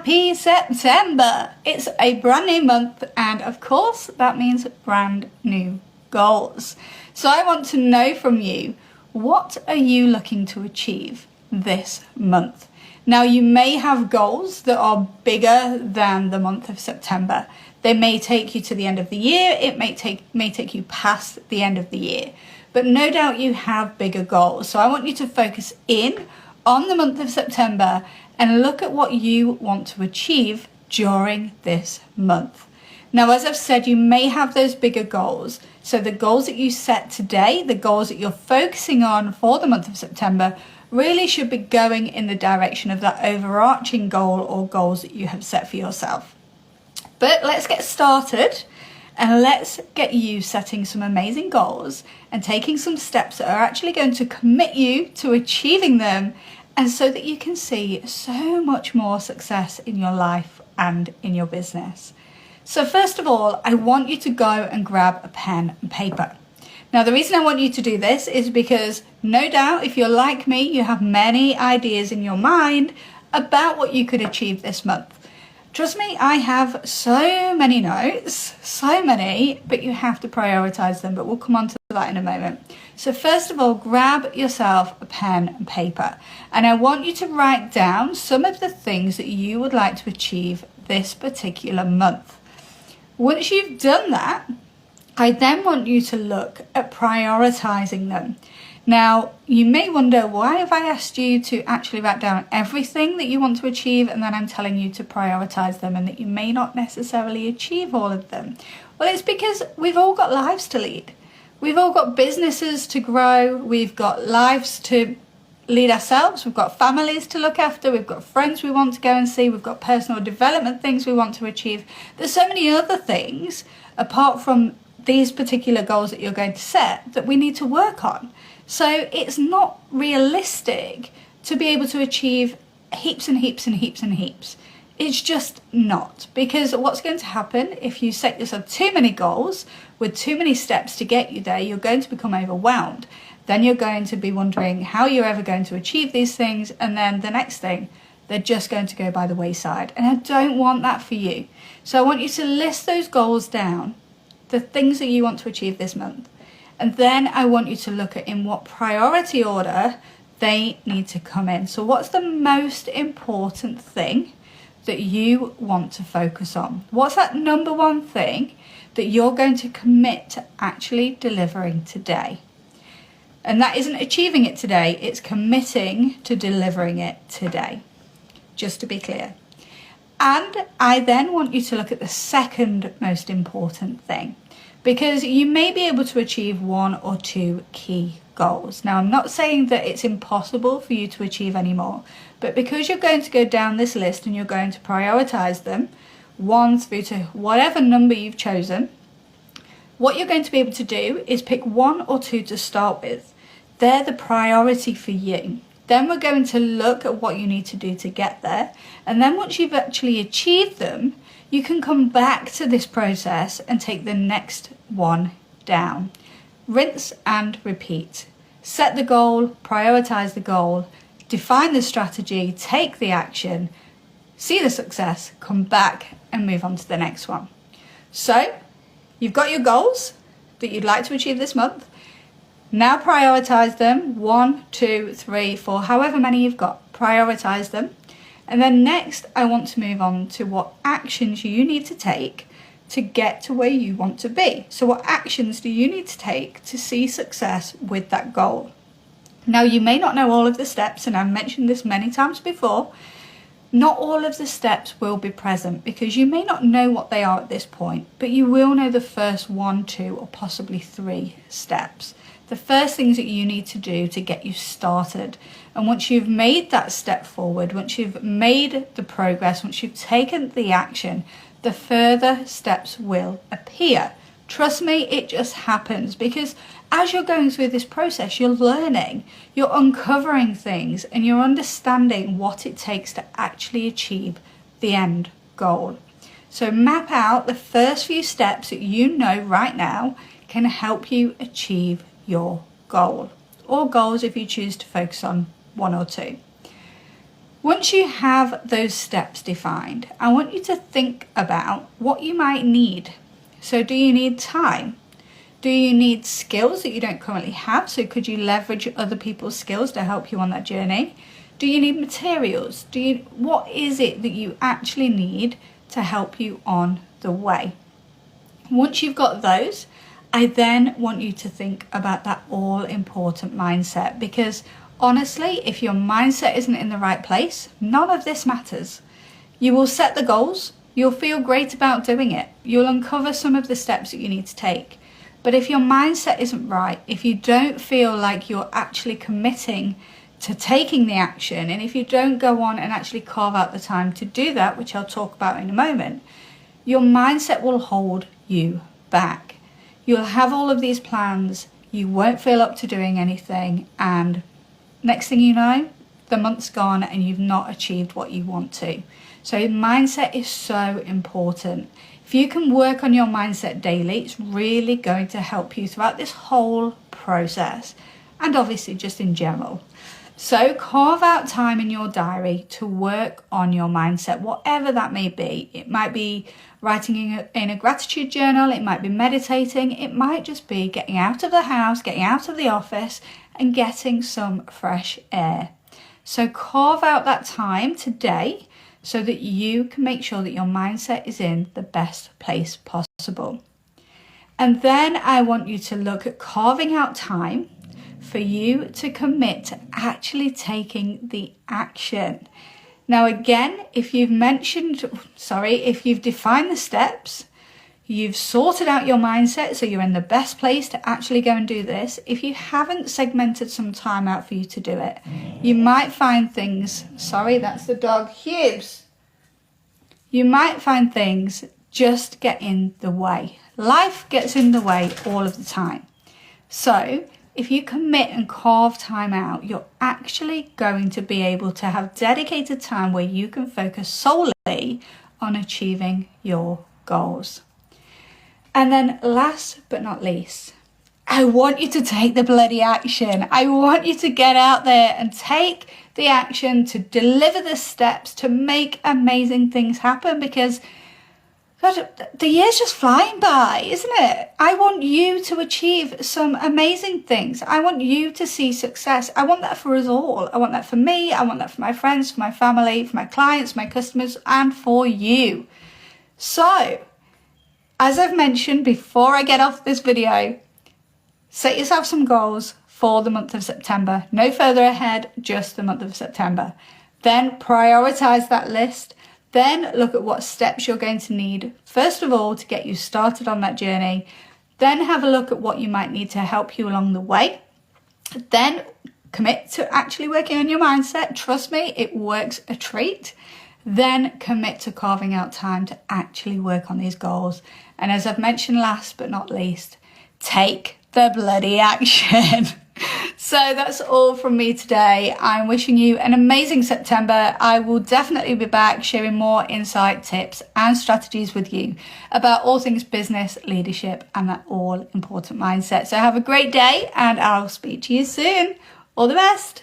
Happy September! It's a brand new month, and of course that means brand new goals. So I want to know from you, what are you looking to achieve this month? Now, you may have goals that are bigger than the month of September. They may take you to the end of the year, it may take you past the end of the year, but no doubt you have bigger goals. So I want you to focus in on the month of September and look at what you want to achieve during this month. Now, as I've said, you may have those bigger goals. So the goals that you set today, the goals that you're focusing on for the month of September, really should be going in the direction of that overarching goal or goals that you have set for yourself. But let's get started and let's get you setting some amazing goals and taking some steps that are actually going to commit you to achieving them, and so that you can see so much more success in your life and in your business. So first of all, I want you to go and grab a pen and paper. Now, the reason I want you to do this is because no doubt if you're like me, you have many ideas in your mind about what you could achieve this month. Trust me, I have so many notes, so many, but you have to prioritize them, but we'll come on to that in a moment. So first of all, grab yourself a pen and paper, and I want you to write down some of the things that you would like to achieve this particular month. Once you've done that, I then want you to look at prioritizing them. Now, you may wonder, why have I asked you to actually write down everything that you want to achieve and then I'm telling you to prioritize them and that you may not necessarily achieve all of them? Well, it's because we've all got lives to lead. We've all got businesses to grow. We've got lives to lead ourselves. We've got families to look after. We've got friends we want to go and see. We've got personal development things we want to achieve. There's so many other things apart from these particular goals that you're going to set that we need to work on. So it's not realistic to be able to achieve heaps and heaps and heaps and heaps. It's just not, because what's going to happen if you set yourself too many goals with too many steps to get you there, you're going to become overwhelmed. Then you're going to be wondering how you're ever going to achieve these things, and then the next thing, they're just going to go by the wayside. And I don't want that for you. So I want you to list those goals down, the things that you want to achieve this month. And then I want you to look at in what priority order they need to come in. So what's the most important thing that you want to focus on? What's that number one thing that you're going to commit to actually delivering today? And that isn't achieving it today, it's committing to delivering it today, just to be clear. And I then want you to look at the second most important thing, because you may be able to achieve one or two key goals. Now, I'm not saying that it's impossible for you to achieve any more, but because you're going to go down this list and you're going to prioritize them, 1 through to whatever number you've chosen, what you're going to be able to do is pick 1 or 2 to start with. They're the priority for you. Then we're going to look at what you need to do to get there. And then once you've actually achieved them, you can come back to this process and take the next one down. Rinse and repeat. Set the goal, prioritize the goal, define the strategy, take the action, see the success, come back and move on to the next one. So you've got your goals that you'd like to achieve this month. Now prioritize them, 1, 2, 3, 4, however many you've got, prioritize them. And then next, I want to move on to what actions you need to take to get to where you want to be. So what actions do you need to take to see success with that goal? Now, you may not know all of the steps, and I've mentioned this many times before. Not all of the steps will be present because you may not know what they are at this point, but you will know the first 1, 2, or possibly 3 steps. The first things that you need to do to get you started. And once you've made that step forward, once you've made the progress, once you've taken the action, the further steps will appear. Trust me, it just happens, because as you're going through this process, you're learning, you're uncovering things, and you're understanding what it takes to actually achieve the end goal. So map out the first few steps that you know right now can help you achieve your goal, or goals if you choose to focus on 1 or 2. Once you have those steps defined, I want you to think about what you might need. So do you need time? Do you need skills that you don't currently have? So could you leverage other people's skills to help you on that journey? Do you need materials? What is it that you actually need to help you on the way? Once you've got those, I then want you to think about that all important mindset, because honestly, if your mindset isn't in the right place, none of this matters. You will set the goals, you'll feel great about doing it, you'll uncover some of the steps that you need to take. But if your mindset isn't right, if you don't feel like you're actually committing to taking the action, and if you don't go on and actually carve out the time to do that, which I'll talk about in a moment, your mindset will hold you back. You'll have all of these plans, you won't feel up to doing anything, and next thing you know, the month's gone and you've not achieved what you want to. So mindset is so important. If you can work on your mindset daily, it's really going to help you throughout this whole process, and obviously just in general. So carve out time in your diary to work on your mindset, whatever that may be. It might be writing in a gratitude journal, it might be meditating, it might just be getting out of the house, getting out of the office and getting some fresh air. So carve out that time today so that you can make sure that your mindset is in the best place possible. And then I want you to look at carving out time for you to commit to actually taking the action. Now again, if you've defined the steps, you've sorted out your mindset, so you're in the best place to actually go and do this. If you haven't segmented some time out for you to do it, you might find things, that's the dog, Hughes. You might find things just get in the way. Life gets in the way all of the time. So if you commit and carve time out, you're actually going to be able to have dedicated time where you can focus solely on achieving your goals. And then last but not least, I want you to take the bloody action. I want you to get out there and take the action to deliver the steps to make amazing things happen, because God, the year's just flying by, isn't it? I want you to achieve some amazing things. I want you to see success. I want that for us all. I want that for me. I want that for my friends, for my family, for my clients, my customers, and for you. So, as I've mentioned before I get off this video, set yourself some goals for the month of September. No further ahead, just the month of September. Then prioritize that list. Then look at what steps you're going to need, first of all, to get you started on that journey. Then have a look at what you might need to help you along the way. Then commit to actually working on your mindset. Trust me, it works a treat. Then commit to carving out time to actually work on these goals. And as I've mentioned last but not least, take the bloody action. So that's all from me today. I'm wishing you an amazing September. I will definitely be back sharing more insight, tips and strategies with you about all things business, leadership and that all important mindset. So have a great day and I'll speak to you soon. All the best.